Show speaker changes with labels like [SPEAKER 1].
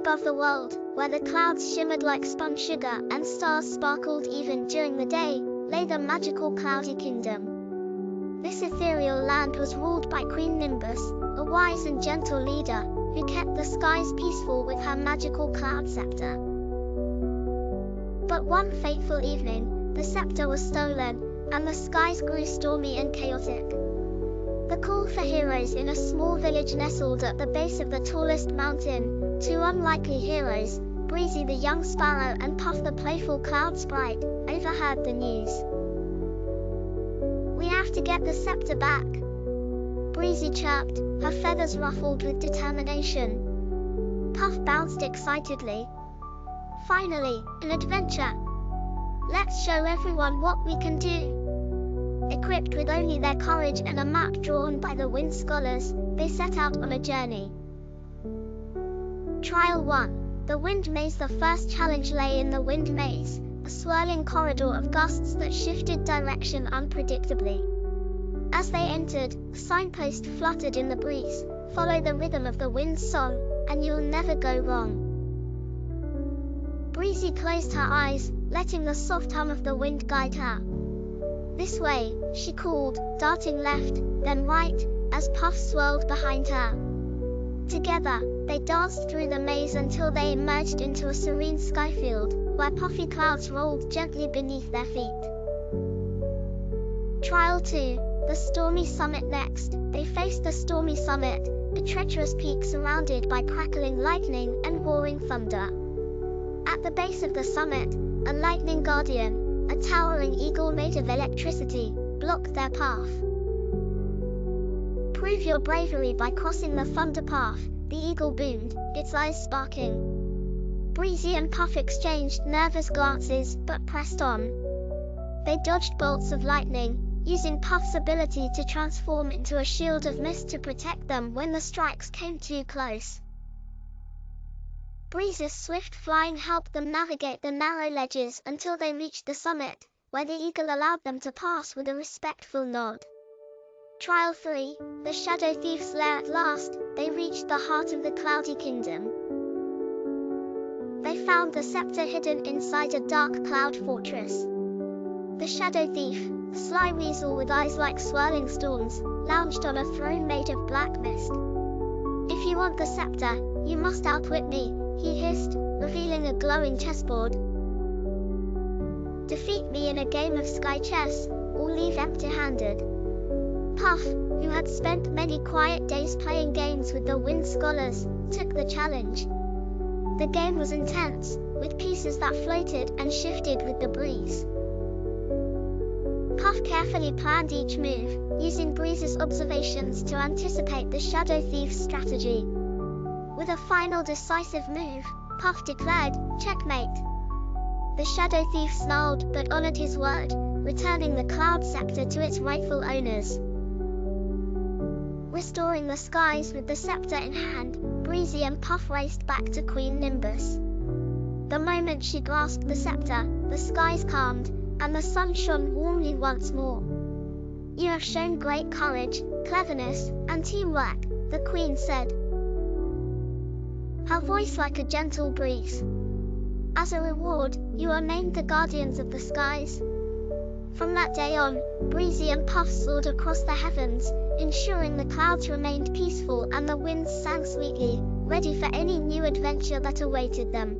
[SPEAKER 1] above the world, where the clouds shimmered like spun sugar and stars sparkled even during the day, lay the magical cloudy kingdom. This ethereal land was ruled by Queen Nimbus, a wise and gentle leader, who kept the skies peaceful with her magical cloud scepter. But one fateful evening, the scepter was stolen, and the skies grew stormy and chaotic. The call for heroes in a small village nestled at the base of the tallest mountain, two unlikely heroes, Breezy the young sparrow and Puff the playful cloud sprite, overheard the news. "We have to get the scepter back," Breezy chirped, her feathers ruffled with determination. Puff bounced excitedly. "Finally, an adventure! Let's show everyone what we can do." Equipped with only their courage and a map drawn by the wind scholars, they set out on a journey. Trial 1. The Wind Maze. The first challenge lay in the Wind Maze, a swirling corridor of gusts that shifted direction unpredictably. As they entered, a signpost fluttered in the breeze, "Follow the rhythm of the wind's song, and you'll never go wrong." Breezy closed her eyes, letting the soft hum of the wind guide her. "This way," she called, darting left, then right, as Puff swirled behind her. Together, they danced through the maze until they emerged into a serene skyfield, where puffy clouds rolled gently beneath their feet. Trial 2. The Stormy Summit. Next, they faced the Stormy Summit, a treacherous peak surrounded by crackling lightning and roaring thunder. At the base of the summit, a lightning guardian, a towering eagle made of electricity, blocked their path. "Prove your bravery by crossing the thunder path," the eagle boomed, its eyes sparking. Breezy and Puff exchanged nervous glances, but pressed on. They dodged bolts of lightning, using Puff's ability to transform into a shield of mist to protect them when the strikes came too close. Breezy's swift flying helped them navigate the narrow ledges until they reached the summit, where the eagle allowed them to pass with a respectful nod. Trial 3. The Shadow Thief's lair. At last, they reached the heart of the cloudy kingdom. They found the scepter hidden inside a dark cloud fortress. The Shadow Thief, a sly weasel with eyes like swirling storms, lounged on a throne made of black mist. "If you want the scepter, you must outwit me," he hissed, revealing a glowing chessboard. "Defeat me in a game of sky chess, or leave empty-handed." Puff, who had spent many quiet days playing games with the wind scholars, took the challenge. The game was intense, with pieces that floated and shifted with the breeze. Puff carefully planned each move, using Breezy's observations to anticipate the Shadow Thief's strategy. With a final decisive move, Puff declared, "Checkmate." The Shadow Thief snarled but honored his word, returning the cloud scepter to its rightful owners. Restoring the skies with the scepter in hand, Breezy and Puff raced back to Queen Nimbus. The moment she grasped the scepter, the skies calmed, and the sun shone warmly once more. "You have shown great courage, cleverness, and teamwork," the Queen said, her voice like a gentle breeze. "As a reward, you are named the Guardians of the Skies." From that day on, Breezy and Puff soared across the heavens, ensuring the clouds remained peaceful and the winds sang sweetly, ready for any new adventure that awaited them.